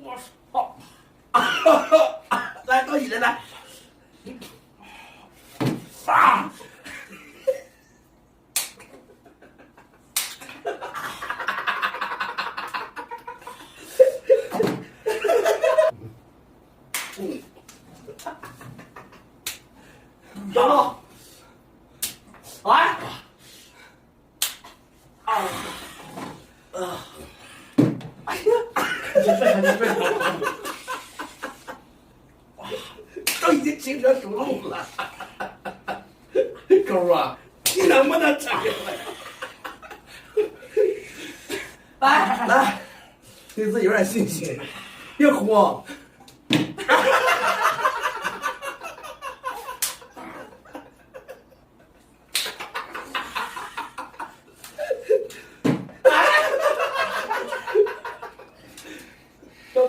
我操！来，高起来，来。啊！张龙，来！别，都已经轻车熟路了。狗啊，你能不能站起来？来，对自己有点信心，别哭。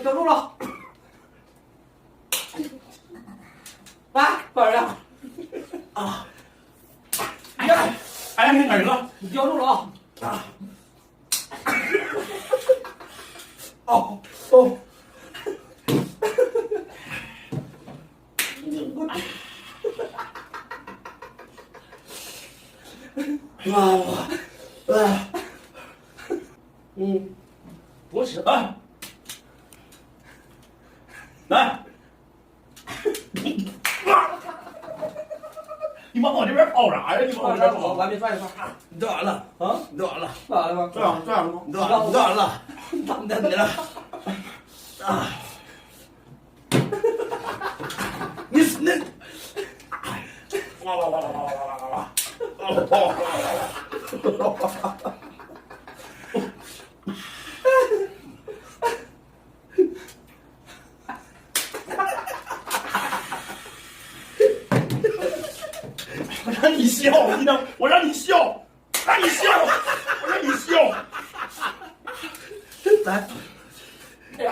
等住了，来，快点啊！哎呀，哎呀，没人了！你叼住了啊！啊！哦哦！不是，来，来，你往我这边跑啥呀？你往我这边跑？我还没转一圈你做完了啊？你做完了，咋了吗？这样了吗？你做完了，你做完了，那你了。啊！你那。哇哇哇哇哇哇哇哇！哦，我让你笑，你能？我让你笑，让你笑，我让你笑。来，哎呀！